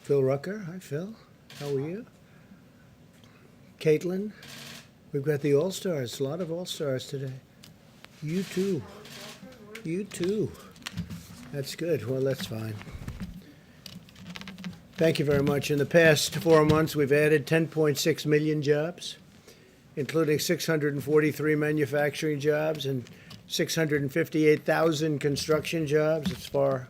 Phil Rucker. Hi, Phil. How are you? Caitlin. We've got the All-Stars. A lot of All-Stars today. You too. You too. That's good. Well, that's fine. Thank you very much. In the past 4 months, we've added 10.6 million jobs, including 643 manufacturing jobs and 658,000 construction jobs. It's far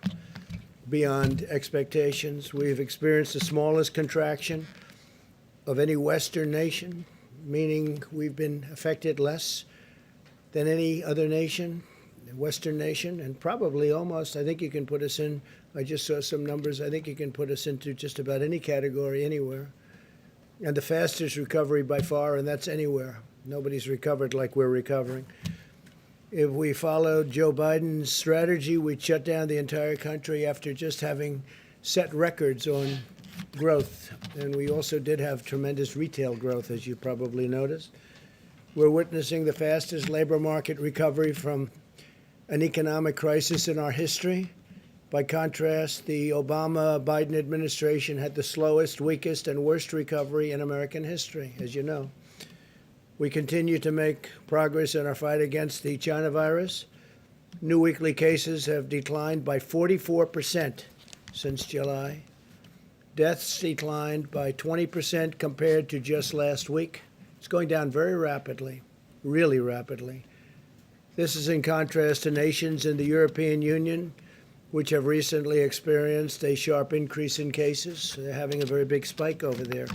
beyond expectations. We've experienced the smallest contraction of any Western nation, meaning we've been affected less than any other nation, Western nation, and probably almost, I think you can put us in, I just saw some numbers, I think you can put us into just about any category anywhere. And the fastest recovery by far, and that's anywhere. Nobody's recovered like we're recovering. If we followed Joe Biden's strategy, we'd shut down the entire country after just having set records on growth. And we also did have tremendous retail growth, as you probably noticed. We're witnessing the fastest labor market recovery from an economic crisis in our history. By contrast, the Obama-Biden administration had the slowest, weakest, and worst recovery in American history, as you know. We continue to make progress in our fight against the China virus. New weekly cases have declined by 44% since July. Deaths declined by 20% compared to just last week. It's going down very rapidly, really rapidly. This is in contrast to nations in the European Union, which have recently experienced a sharp increase in cases. They're having a very big spike over there.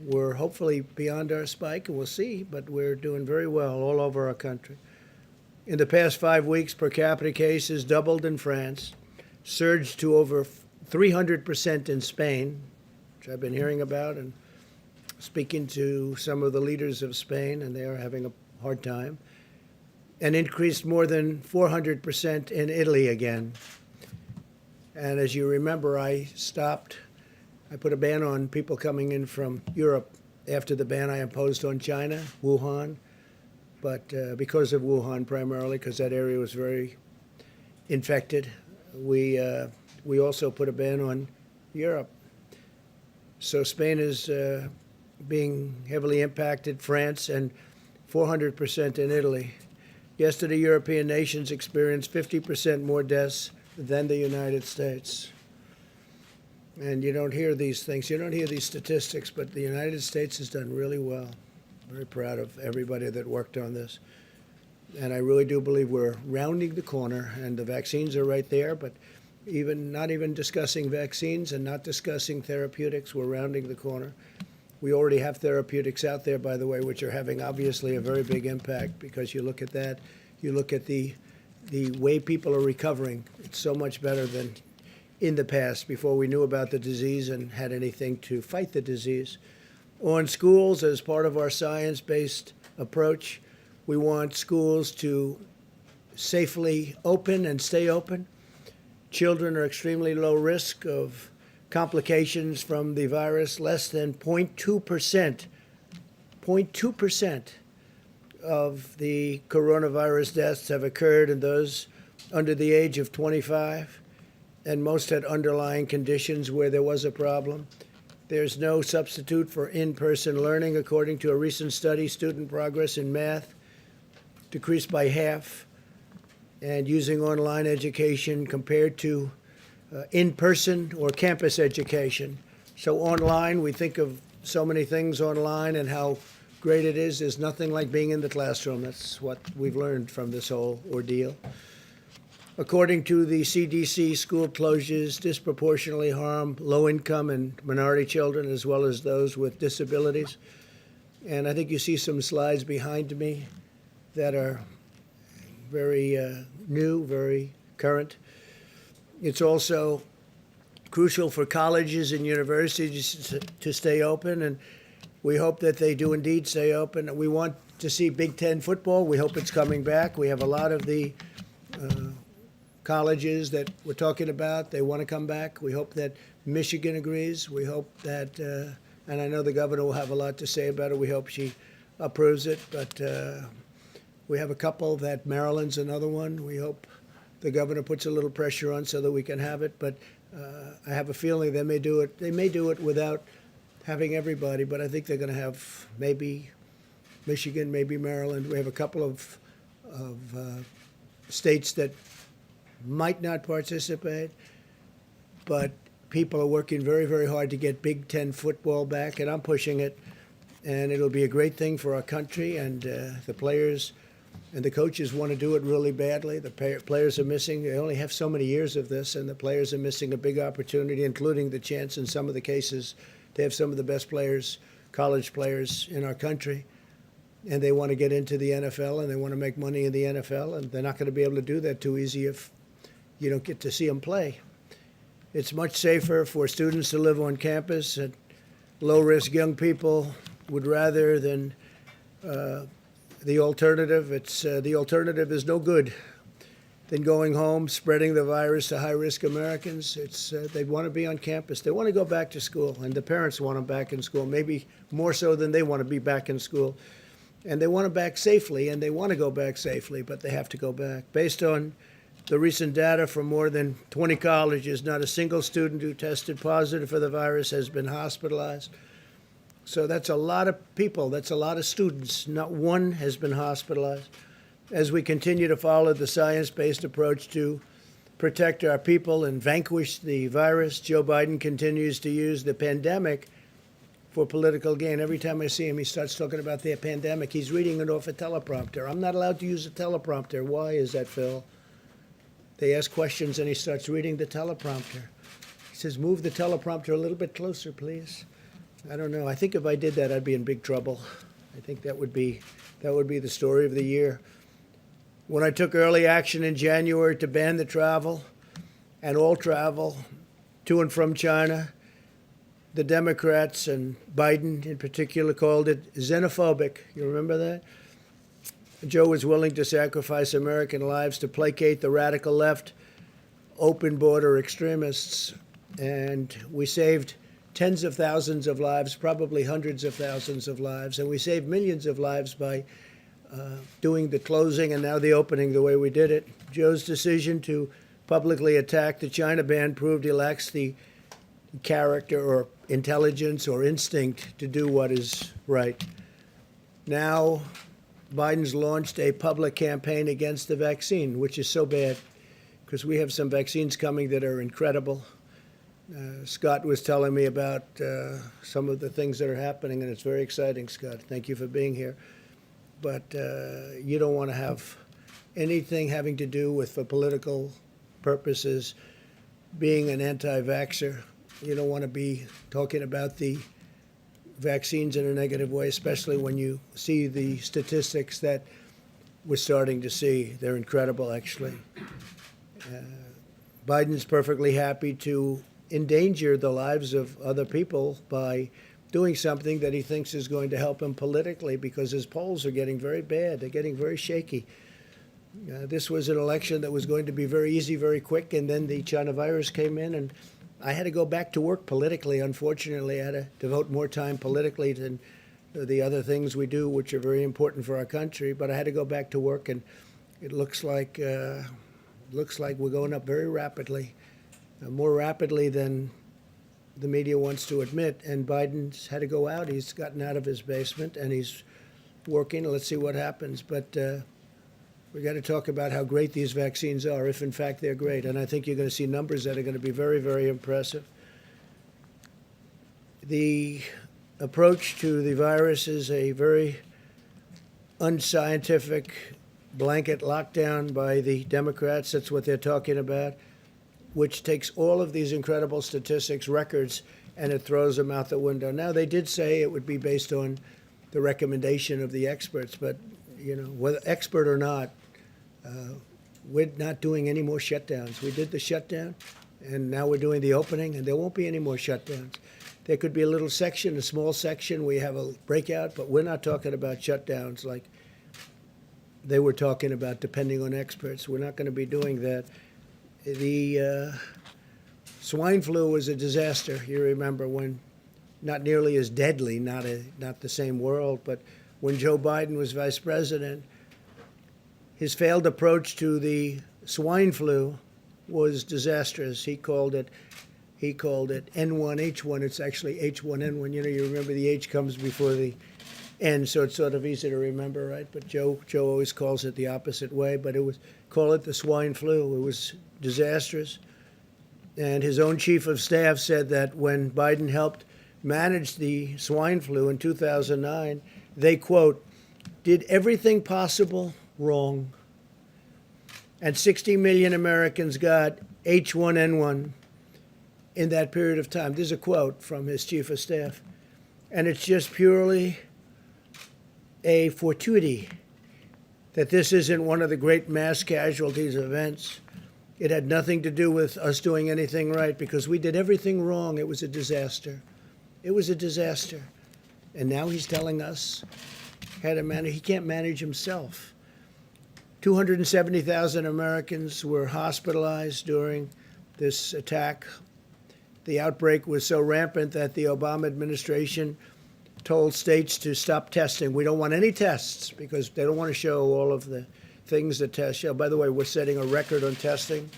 We're hopefully beyond our spike, and we'll see, but we're doing very well all over our country. In the past 5 weeks, per capita cases doubled in France, surged to over 300% in Spain, which I've been hearing about and speaking to some of the leaders of Spain, and they are having a hard time, and increased more than 400% in Italy again. And as you remember, I put a ban on people coming in from Europe after the ban I imposed on China, Wuhan, but because of Wuhan primarily, because that area was very infected, we also put a ban on Europe. So Spain is being heavily impacted, France, and 400% in Italy. Yesterday, European nations experienced 50% more deaths than the United States. And you don't hear these things, you don't hear these statistics, but the United States has done really well. Very proud of everybody that worked on this. And I really do believe we're rounding the corner, and the vaccines are right there, but not even discussing vaccines and not discussing therapeutics, we're rounding the corner. We already have therapeutics out there, by the way, which are having obviously a very big impact, because you look at that, you look at the way people are recovering. It's so much better than in the past, before we knew about the disease and had anything to fight the disease. On schools, as part of our science-based approach, we want schools to safely open and stay open. Children are extremely low risk of complications from the virus. Less than 0.2% of the coronavirus deaths have occurred in those under the age of 25. And most had underlying conditions where there was a problem. There's no substitute for in-person learning. According to a recent study, student progress in math decreased by half, and using online education compared to in-person or campus education. So online, we think of so many things online and how great it is. There's nothing like being in the classroom. That's what we've learned from this whole ordeal. According to the CDC, school closures disproportionately harm low-income and minority children, as well as those with disabilities. And I think you see some slides behind me that are very new, very current. It's also crucial for colleges and universities to stay open, and we hope that they do indeed stay open. We want to see Big Ten football. We hope it's coming back. We have a lot of the colleges that we're talking about, they want to come back. We hope that Michigan agrees. We hope that, and I know the governor will have a lot to say about it. We hope she approves it. But we have a couple that Maryland's another one. We hope the governor puts a little pressure on so that we can have it. But I have a feeling they may do it. They may do it without having everybody, but I think they're going to have maybe Michigan, maybe Maryland. We have a couple of states that might not participate, but people are working very, very hard to get Big Ten football back, and I'm pushing it. And it'll be a great thing for our country, and the players and the coaches want to do it really badly. The players are missing. They only have so many years of this, and the players are missing a big opportunity, including the chance in some of the cases to have some of the best players, college players in our country. And they want to get into the NFL, and they want to make money in the NFL, and they're not going to be able to do that too easy if you don't get to see them play. It's much safer for students to live on campus, and low-risk young people would rather than the alternative. The alternative is no good than going home, spreading the virus to high-risk Americans. They want to be on campus. They want to go back to school, and the parents want them back in school, maybe more so than they want to be back in school. And they want them back safely, and they want to go back safely, but they have to go back. Based on the recent data from more than 20 colleges, not a single student who tested positive for the virus has been hospitalized. So that's a lot of people. That's a lot of students. Not one has been hospitalized. As we continue to follow the science-based approach to protect our people and vanquish the virus, Joe Biden continues to use the pandemic for political gain. Every time I see him, he starts talking about the pandemic. He's reading it off a teleprompter. I'm not allowed to use a teleprompter. Why is that, Phil? They ask questions, and he starts reading the teleprompter. He says, move the teleprompter a little bit closer, please. I don't know. I think if I did that, I'd be in big trouble. I think that would be the story of the year. When I took early action in January to ban the travel and all travel to and from China, the Democrats and Biden in particular called it xenophobic. You remember that? Joe was willing to sacrifice American lives to placate the radical left, open border extremists, and we saved tens of thousands of lives, probably hundreds of thousands of lives, and we saved millions of lives by doing the closing and now the opening the way we did it. Joe's decision to publicly attack the China ban proved he lacks the character or intelligence or instinct to do what is right. Now, Biden's launched a public campaign against the vaccine, which is so bad because we have some vaccines coming that are incredible. Scott was telling me about some of the things that are happening, and it's very exciting, Scott. Thank you for being here. But you don't want to have anything having to do with, for political purposes, being an anti-vaxxer. You don't want to be talking about the vaccines in a negative way, especially when you see the statistics that we're starting to see. They're incredible, actually. Biden's perfectly happy to endanger the lives of other people by doing something that he thinks is going to help him politically because his polls are getting very bad. They're getting very shaky. This was an election that was going to be very easy, very quick, and then the China virus came in, and I had to go back to work politically. Unfortunately, I had to devote more time politically than the other things we do, which are very important for our country. But I had to go back to work, and it looks like we're going up very rapidly, more rapidly than the media wants to admit. And Biden's had to go out. He's gotten out of his basement, and he's working. Let's see what happens. But we got to talk about how great these vaccines are, if in fact they're great. And I think you're going to see numbers that are going to be very, very impressive. The approach to the virus is a very unscientific blanket lockdown by the Democrats. That's what they're talking about, which takes all of these incredible statistics, records, and it throws them out the window. Now, they did say it would be based on the recommendation of the experts, but, you know, whether expert or not, we're not doing any more shutdowns. We did the shutdown, and now we're doing the opening, and there won't be any more shutdowns. There could be a little section, a small section, we have a breakout, but we're not talking about shutdowns like they were talking about, depending on experts. We're not going to be doing that. The swine flu was a disaster. You remember when, not nearly as deadly, not the same world, but when Joe Biden was vice president, his failed approach to the swine flu was disastrous. He called it N1H1. It's actually H1N1. You know, you remember the H comes before the N, so it's sort of easy to remember, right? But Joe always calls it the opposite way. But call it the swine flu. It was disastrous. And his own chief of staff said that when Biden helped manage the swine flu in 2009, they, quote, did everything possible wrong. And 60 million Americans got H1N1 in that period of time. This is a quote from his chief of staff. And it's just purely a fortuity that this isn't one of the great mass casualties events. It had nothing to do with us doing anything right because we did everything wrong. It was a disaster. It was a disaster. And now he's telling us how to manage. He can't manage himself. 270,000 Americans were hospitalized during this attack. The outbreak was so rampant that the Obama administration told states to stop testing. We don't want any tests because they don't want to show all of the things that tests show. By the way, we're setting a record on testing.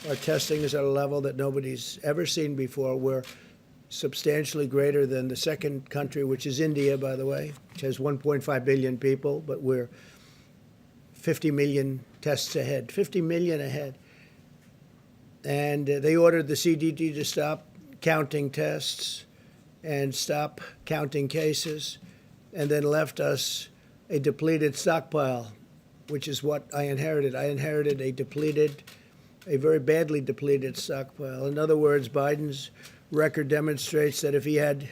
Our testing is at a level that nobody's ever seen before. We're substantially greater than the second country, which is India, by the way, which has 1.5 billion people, but we're 50 million tests ahead, 50 million ahead. And they ordered the CDC to stop counting tests and stop counting cases, and then left us a depleted stockpile, which is what I inherited. I inherited a very badly depleted stockpile. In other words, Biden's record demonstrates that if he had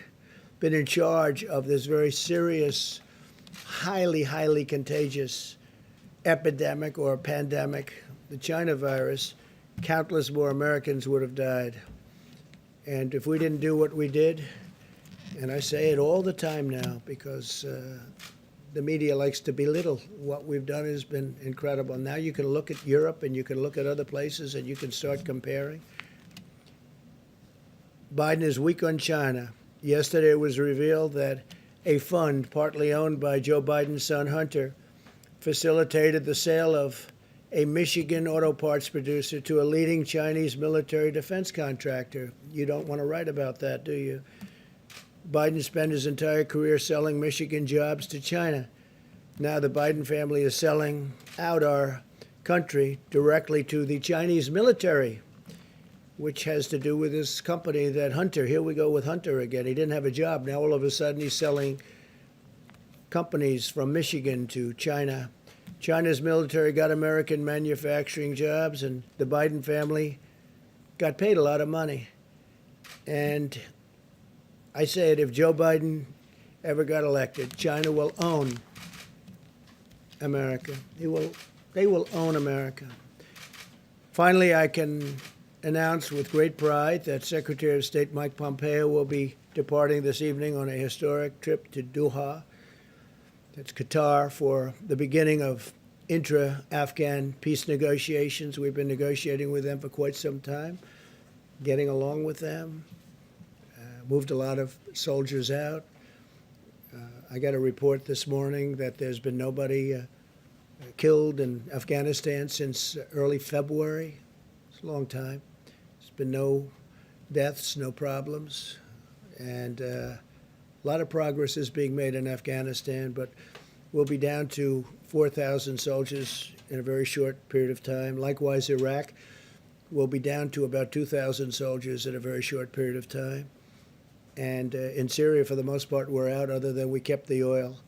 been in charge of this very serious, highly, highly contagious epidemic or pandemic, the China virus, countless more Americans would have died. And if we didn't do what we did, and I say it all the time now because the media likes to belittle what we've done has been incredible. Now you can look at Europe and you can look at other places and you can start comparing. Biden is weak on China. Yesterday it was revealed that a fund partly owned by Joe Biden's son Hunter facilitated the sale of a Michigan auto parts producer to a leading Chinese military defense contractor. You don't want to write about that, do you? Biden spent his entire career selling Michigan jobs to China. Now the Biden family is selling out our country directly to the Chinese military, which has to do with this company that Hunter, here we go with Hunter again. He didn't have a job. Now all of a sudden he's selling companies from Michigan to China. China's military got American manufacturing jobs, and the Biden family got paid a lot of money. And I say it, if Joe Biden ever got elected, China will own America. They will own America. Finally, I can announce with great pride that Secretary of State Mike Pompeo will be departing this evening on a historic trip to Doha. That's Qatar, for the beginning of intra-Afghan peace negotiations. We've been negotiating with them for quite some time, getting along with them. Moved a lot of soldiers out. I got a report this morning that there's been nobody killed in Afghanistan since early February. It's a long time. There's been no deaths, no problems. And a lot of progress is being made in Afghanistan, but we'll be down to 4,000 soldiers in a very short period of time. Likewise, Iraq will be down to about 2,000 soldiers in a very short period of time. And in Syria, for the most part, we're out, other than we kept the oil.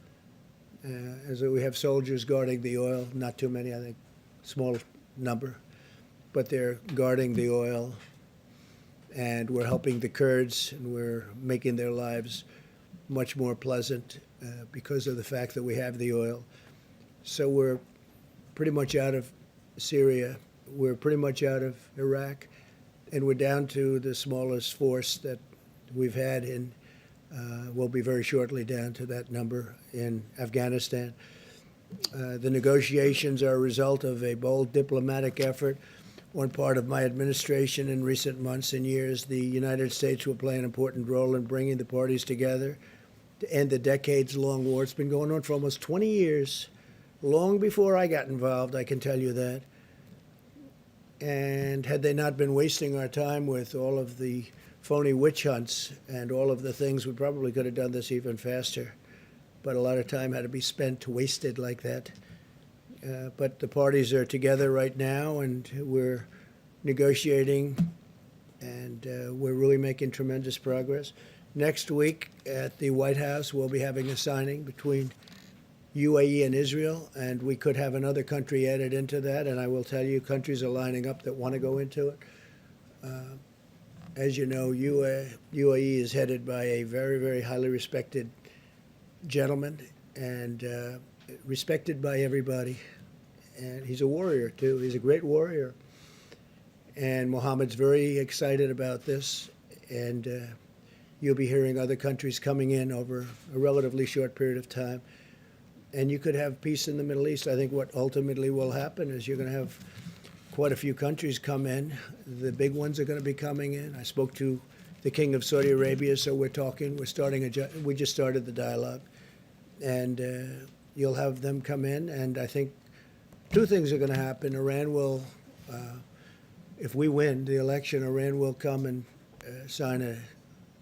As we have soldiers guarding the oil, not too many, I think, small number, but they're guarding the oil. And we're helping the Kurds, and we're making their lives much more pleasant because of the fact that we have the oil. So we're pretty much out of Syria. We're pretty much out of Iraq. And we're down to the smallest force that we've had in, we'll be very shortly down to that number in Afghanistan. The negotiations are a result of a bold diplomatic effort on part of my administration in recent months and years. The United States will play an important role in bringing the parties together to end the decades-long war. It's been going on for almost 20 years, long before I got involved, I can tell you that. And had they not been wasting our time with all of the phony witch hunts and all of the things, we probably could have done this even faster. But a lot of time had to be spent, wasted like that. But the parties are together right now, and we're negotiating, and we're really making tremendous progress. Next week at the White House, we'll be having a signing between UAE and Israel, and we could have another country added into that. And I will tell you, countries are lining up that want to go into it. As you know, UAE is headed by a very, very highly respected gentleman, and respected by everybody. And he's a warrior, too. He's a great warrior. And Mohammed's very excited about this. And you'll be hearing other countries coming in over a relatively short period of time. And you could have peace in the Middle East. I think what ultimately will happen is you're going to have quite a few countries come in. The big ones are going to be coming in. I spoke to the King of Saudi Arabia, so we're talking. We just started the dialogue. And you'll have them come in. And I think two things are going to happen. Iran will, if we win the election, Iran will come and sign a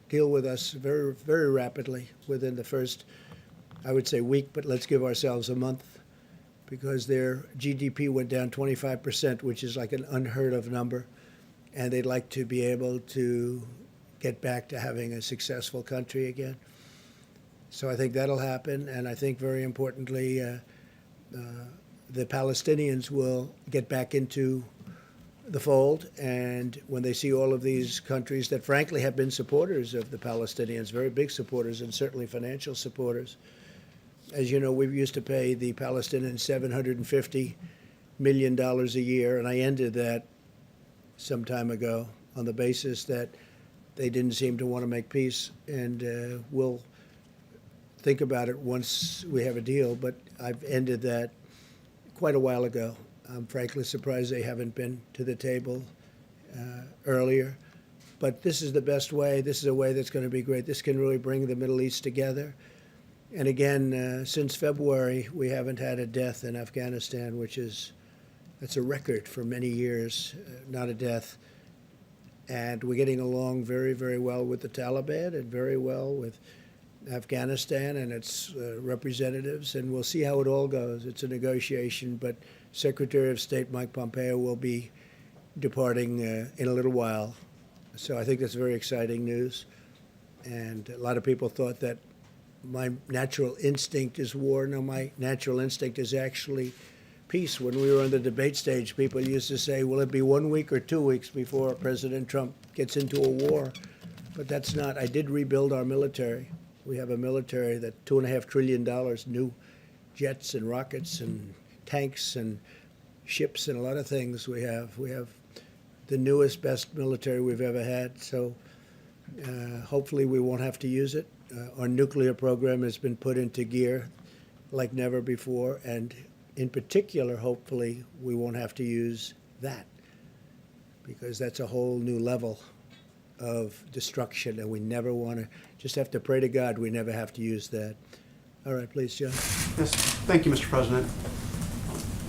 deal with us very, very rapidly within the first, I would say, week, but let's give ourselves a month, because their GDP went down 25%, which is like an unheard of number, and they'd like to be able to get back to having a successful country again. So I think that'll happen, and I think very importantly, the Palestinians will get back into the fold, and when they see all of these countries that frankly have been supporters of the Palestinians, very big supporters and certainly financial supporters. As you know, we used to pay the Palestinians $750 million a year, and I ended that some time ago on the basis that they didn't seem to want to make peace, and we'll think about it once we have a deal, but I've ended that quite a while ago. I'm frankly surprised they haven't been to the table earlier, but this is the best way. This is a way that's going to be great. This can really bring the Middle East together. And again, since February, we haven't had a death in Afghanistan, that's a record for many years, not a death. And we're getting along very, very well with the Taliban and very well with Afghanistan and its representatives, and we'll see how it all goes. It's a negotiation, but Secretary of State Mike Pompeo will be departing in a little while. So I think that's very exciting news. And a lot of people thought that my natural instinct is war. No, my natural instinct is actually peace. When we were on the debate stage, people used to say, will it be 1 week or 2 weeks before President Trump gets into a war? But that's not. I did rebuild our military. We have a military that $2.5 trillion, new jets and rockets and tanks and ships and a lot of things we have. We have the newest, best military we've ever had. So hopefully we won't have to use it. Our nuclear program has been put into gear like never before. And in particular, hopefully, we won't have to use that, because that's a whole new level of destruction, and we never want to. Just have to pray to God we never have to use that. All right, please, John. Yes, thank you, Mr. President.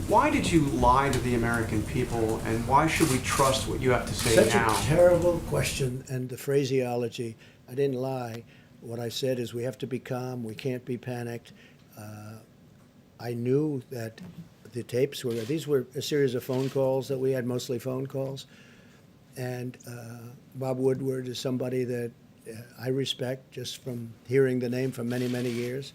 Why did you lie to the American people, and why should we trust what you have to say now? Such a terrible question, and the phraseology. I didn't lie. What I said is we have to be calm. We can't be panicked. I knew that the tapes these were a series of phone calls that we had, mostly phone calls. And Bob Woodward is somebody that I respect just from hearing the name for many, many years,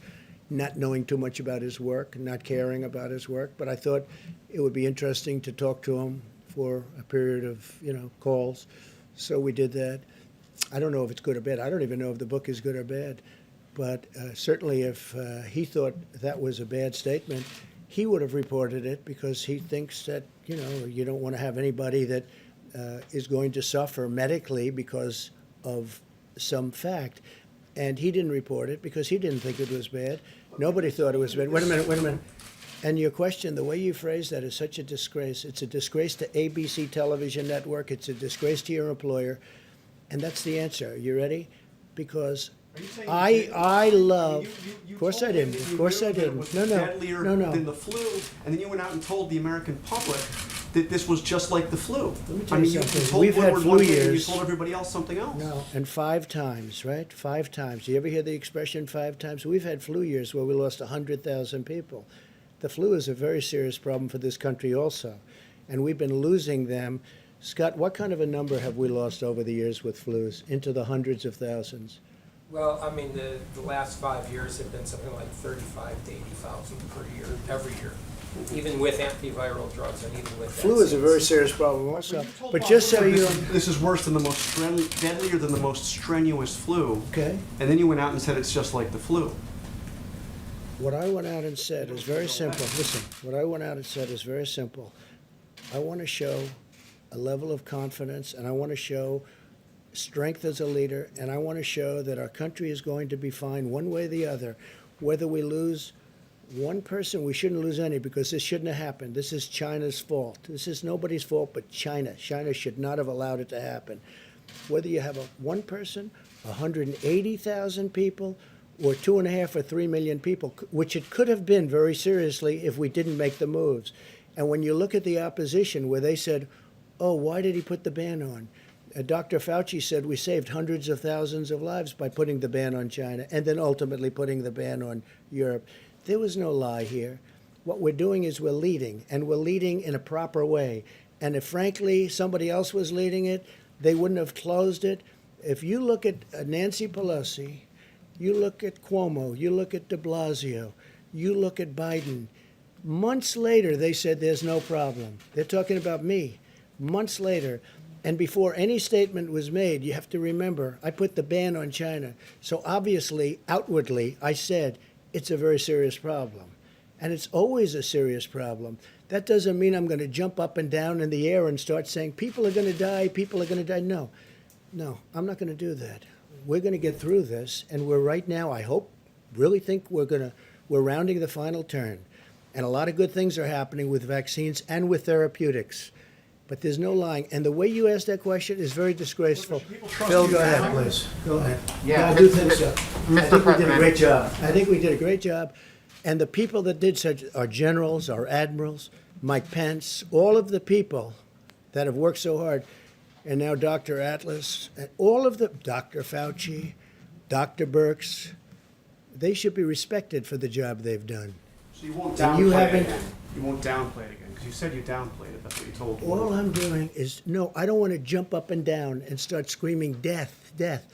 not knowing too much about his work, not caring about his work. But I thought it would be interesting to talk to him for a period of, calls. So we did that. I don't know if it's good or bad. I don't even know if the book is good or bad. But certainly if he thought that was a bad statement, he would have reported it, because he thinks that, you don't want to have anybody that is going to suffer medically because of some fact. And he didn't report it because he didn't think it was bad. Nobody thought it was bad. Wait a minute. And your question, the way you phrase that is such a disgrace. It's a disgrace to ABC television network. It's a disgrace to your employer. And that's the answer. You ready? Because I love. Of course I didn't. Of course I didn't. No. Deadlier than the flu, and then you went out and told the American public that this was just like the flu. Let me I tell you mean, you something. told We've had Woodward flu one thing and you years. told everybody else something else. No, and 5 times, right? 5 times. Do you ever hear the expression 5 times? We've had flu years where we lost 100,000 people. The flu is a very serious problem for this country also, and we've been losing them. Scott, what kind of a number have we lost over the years with flus? Into the hundreds of thousands. Well, I mean, the last 5 years have been something like 35 to 80,000 per year, every year, even with antiviral drugs and even with Flu is a very serious problem also. But just so you This is worse than the most deadlier than the most strenuous flu. okay, And then you went out and said it's just like the flu. what I went out and said is very simple. Listen, what I went out and said is very simple. I want to show a level of confidence, and I want to show strength as a leader, and I want to show that our country is going to be fine one way or the other. Whether we lose one person, we shouldn't lose any, because this shouldn't have happened. This is China's fault. This is nobody's fault but China. China should not have allowed it to happen. Whether you have one person, 180,000 people, or 2.5 or 3 million people, which it could have been very seriously if we didn't make the moves. And when you look at the opposition, where they said, oh, why did he put the ban on? Dr. Fauci said we saved hundreds of thousands of lives by putting the ban on China and then ultimately putting the ban on Europe. There was no lie here. What we're doing is we're leading, and we're leading in a proper way. And if, frankly, somebody else was leading it, they wouldn't have closed it. If you look at Nancy Pelosi, you look at Cuomo, you look at de Blasio, you look at Biden, months later they said there's no problem. They're talking about me. Months later. And before any statement was made, you have to remember, I put the ban on China. So obviously, outwardly, I said it's a very serious problem. And it's always a serious problem. That doesn't mean I'm going to jump up and down in the air and start saying, people are going to die, people are going to die. No, I'm not going to do that. We're going to get through this. And we're right now, I hope, really think we're rounding the final turn. And a lot of good things are happening with vaccines and with therapeutics. But there's no lying. And the way you asked that question is very disgraceful. Phil, go ahead, please. Go ahead. Yeah, I do think so. Mr. I think we did a President. great job. I think we did a great job. And the people that did such, our generals, our admirals, Mike Pence, all of the people that have worked so hard, and now Dr. Atlas, and all of the, Dr. Fauci, Dr. Birx, they should be respected for the job they've done. So you won't And you downplay it haven't- again. You won't downplay it again, because you said you downplayed it. That's what you told me. All I'm doing is, no, I don't want to jump up and down and start screaming death, death,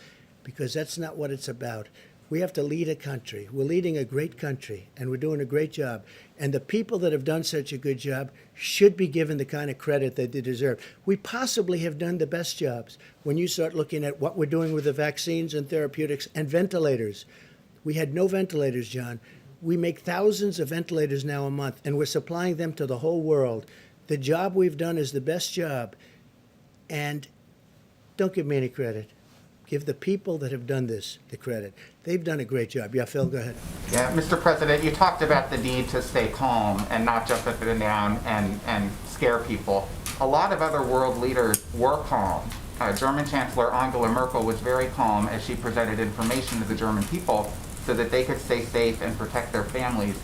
because that's not what it's about. We have to lead a country. We're leading a great country, and we're doing a great job. And the people that have done such a good job should be given the kind of credit that they deserve. We possibly have done the best jobs when you start looking at what we're doing with the vaccines and therapeutics and ventilators. We had no ventilators, John. We make thousands of ventilators now a month, and we're supplying them to the whole world. The job we've done is the best job. And don't give me any credit. Give the people that have done this the credit. They've done a great job. Yeah, Phil, go ahead. Yeah, Mr. President, you talked about the need to stay calm and not jump up and down and scare people. A lot of other world leaders were calm. German Chancellor Angela Merkel was very calm as she presented information to the German people so that they could stay safe and protect their families.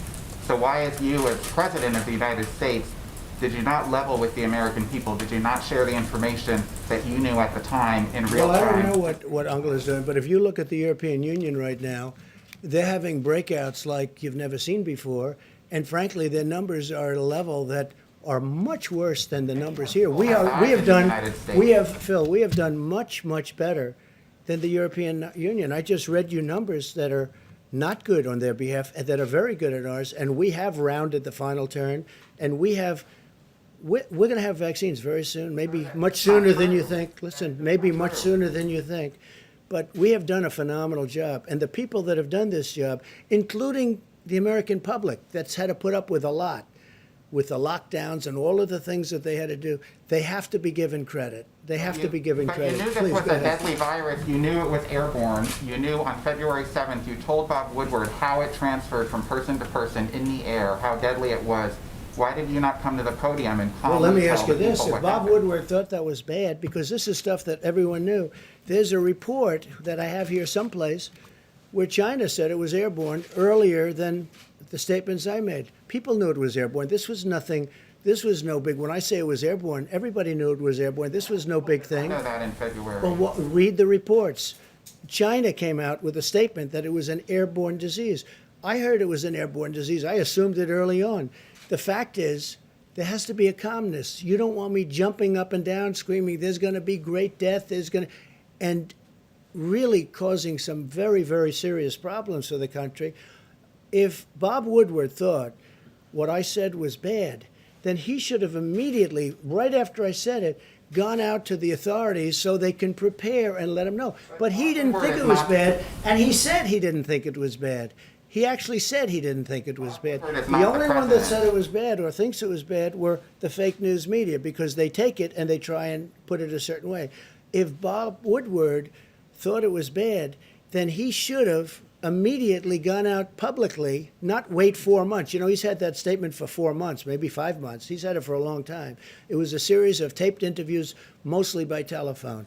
So why, as you, as President of the United States, did you not level with the American people? Did you not share the information that you knew at the time in real Well, I time? don't know what Angela's doing, but if you look at the European Union right now, they're having breakouts like you've never seen before. And frankly, their numbers are at a level that are much worse than the numbers here. We have Phil, we have done much, much better than the European Union. I just read you numbers that are not good on their behalf, and that are very good at ours, and we have rounded the final turn, and we're going to have vaccines very soon, maybe much sooner than you think. Listen, maybe much sooner than you think. But we have done a phenomenal job, and the people that have done this job, including the American public that's had to put up with a lot, with the lockdowns and all of the things that they had to do, they have to be given credit. They have to be given But credit. you knew this Please, was go a ahead. deadly virus. You knew it was airborne. You knew on February 7th, you told Bob Woodward how it transferred from person to person in the air, how deadly it was. Why did you not come to the podium and calmly Well, let me tell ask you the this. people If what Bob happened? Woodward thought that was bad, because this is stuff that everyone knew, there's a report that I have here someplace where China said it was airborne earlier than the statements I made. People knew it was airborne. This was nothing This was no big. When I say it was airborne, everybody knew it was airborne. This was no big I thing. know that in February. Well, read the reports. China came out with a statement that it was an airborne disease. I heard it was an airborne disease. I assumed it early on. The fact is, there has to be a calmness. You don't want me jumping up and down, screaming, there's going to be great death, and really causing some very, very serious problems for the country. If Bob Woodward thought what I said was bad, then he should have immediately, right after I said it, gone out to the authorities so they can prepare and let him know. But he didn't think it was bad, and he said he didn't think it was bad. He actually said he didn't think it was bad. Woodward is The not the only one that president. said it was bad or thinks it was bad were the fake news media, because they take it and they try and put it a certain way. If Bob Woodward thought it was bad, then he should have immediately gone out publicly, not wait 4 months. You know, he's had that statement for 4 months, maybe 5 months. He's had it for a long time. It was a series of taped interviews, mostly by telephone.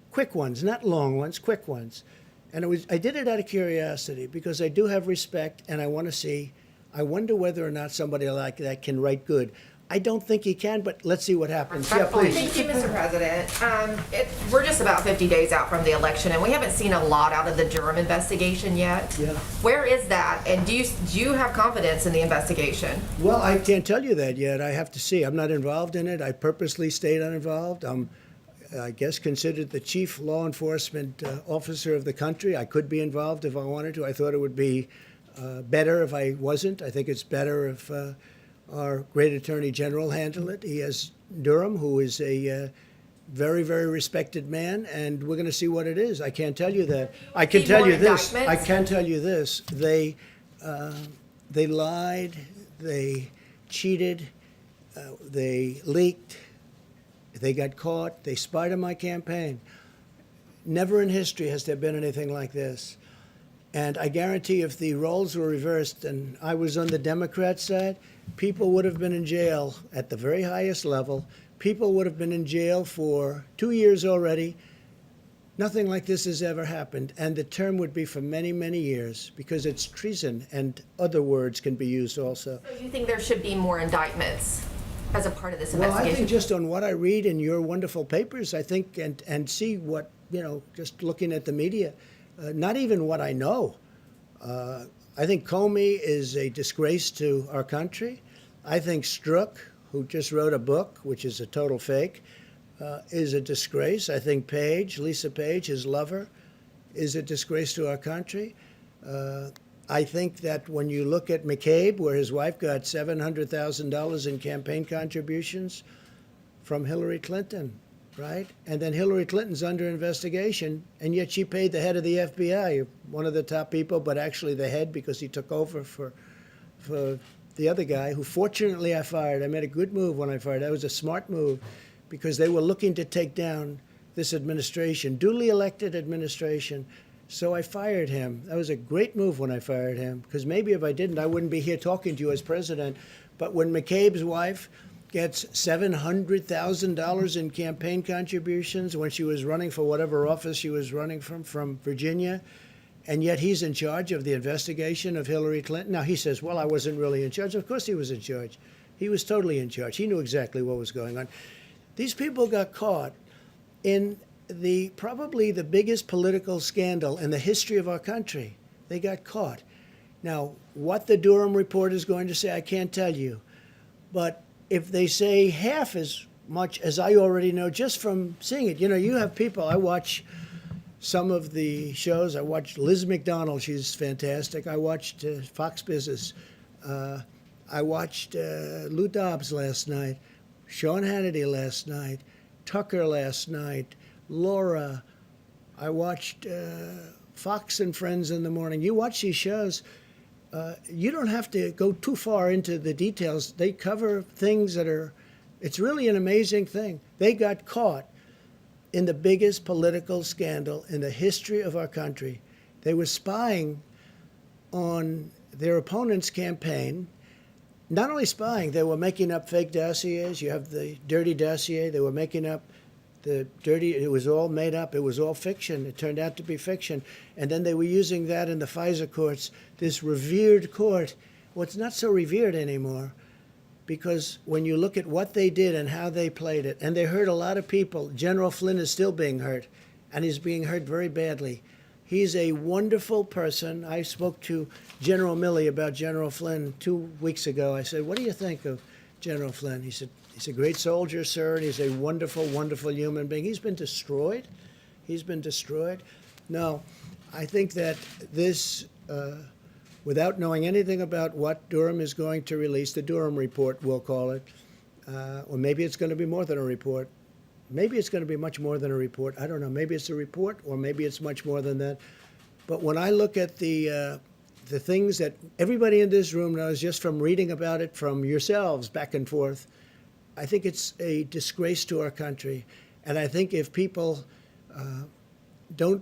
Quick ones, not long ones, quick ones. And I did it out of curiosity because I do have respect and I want to see, I wonder whether or not somebody like that can write good. I don't think he can, but let's see what happens. Yeah, Respectfully, please. Thank you, Mr. President. We're just about 50 days out from the election, and we haven't seen a lot out of the Durham investigation yet. Yeah. Where is that, and do you have confidence in the investigation? Well, I can't tell you that yet. I have to see. I'm not involved in it. I purposely stayed uninvolved. I'm, I guess, considered the chief law enforcement officer of the country. I could be involved if I wanted to. I thought it would be better if I wasn't. I think it's better if our great attorney general handled it. He has Durham, who is a very, very respected man, and we're going to see what it is. I can't tell you that. I can Need tell more you this. I indictments? can tell you this. They lied. They cheated. They leaked. They got caught. They spied on my campaign. Never in history has there been anything like this. And I guarantee if the roles were reversed and I was on the Democrat side, people would have been in jail at the very highest level. People would have been in jail for 2 years already. Nothing like this has ever happened. And the term would be for many, many years because it's treason, and other words can be used also. So you think there should be more indictments as a part of this Well, I investigation? think just on what I read in your wonderful papers, I think, and see what, just looking at the media, not even what I know. I think Comey is a disgrace to our country. I think Strzok, who just wrote a book, which is a total fake, is a disgrace. I think Page, Lisa Page, his lover, is a disgrace to our country. I think that when you look at McCabe, where his wife got $700,000 in campaign contributions from Hillary Clinton, right? And then Hillary Clinton's under investigation, and yet she paid the head of the FBI, one of the top people, but actually the head because he took over for the other guy, who fortunately I fired. I made a good move when I fired. That was a smart move because they were looking to take down this administration, duly elected administration. So I fired him. That was a great move when I fired him, because maybe if I didn't, I wouldn't be here talking to you as president. But when McCabe's wife gets $700,000 in campaign contributions when she was running for whatever office she was running from Virginia, and yet he's in charge of the investigation of Hillary Clinton. Now he says, well, I wasn't really in charge. Of course he was in charge. He was totally in charge. He knew exactly what was going on. These people got caught in probably the biggest political scandal in the history of our country. They got caught. Now, what the Durham report is going to say, I can't tell you. But if they say half as much as I already know just from seeing it, you have people, I watch some of the shows. I watched Liz McDonald, she's fantastic. I watched Fox Business. I watched Lou Dobbs last night, Sean Hannity last night, Tucker last night, Laura. I watched Fox and Friends in the morning. You watch these shows, you don't have to go too far into the details. They cover things it's really an amazing thing. They got caught in the biggest political scandal in the history of our country. They were spying on their opponent's campaign. Not only spying, they were making up fake dossiers. You have the dirty dossier. They were making up it was all made up. It was all fiction. It turned out to be fiction. And then they were using that in the FISA courts, this revered court. Well, it's not so revered anymore. because when you look at what they did and how they played it, and they hurt a lot of people. General Flynn is still being hurt, and he's being hurt very badly. He's a wonderful person. I spoke to General Milley about General Flynn 2 weeks ago. I said, "What do you think of General Flynn?" He said, "He's a great soldier, sir, and he's a wonderful, wonderful human being." He's been destroyed. He's been destroyed. No, I think that this, without knowing anything about what Durham is going to release, the Durham report, we'll call it, or maybe it's going to be more than a report. Maybe it's going to be much more than a report. I don't know. Maybe it's a report, or maybe it's much more than that. But when I look at the things that everybody in this room knows just from reading about it from yourselves back and forth, I think it's a disgrace to our country. And I think if people don't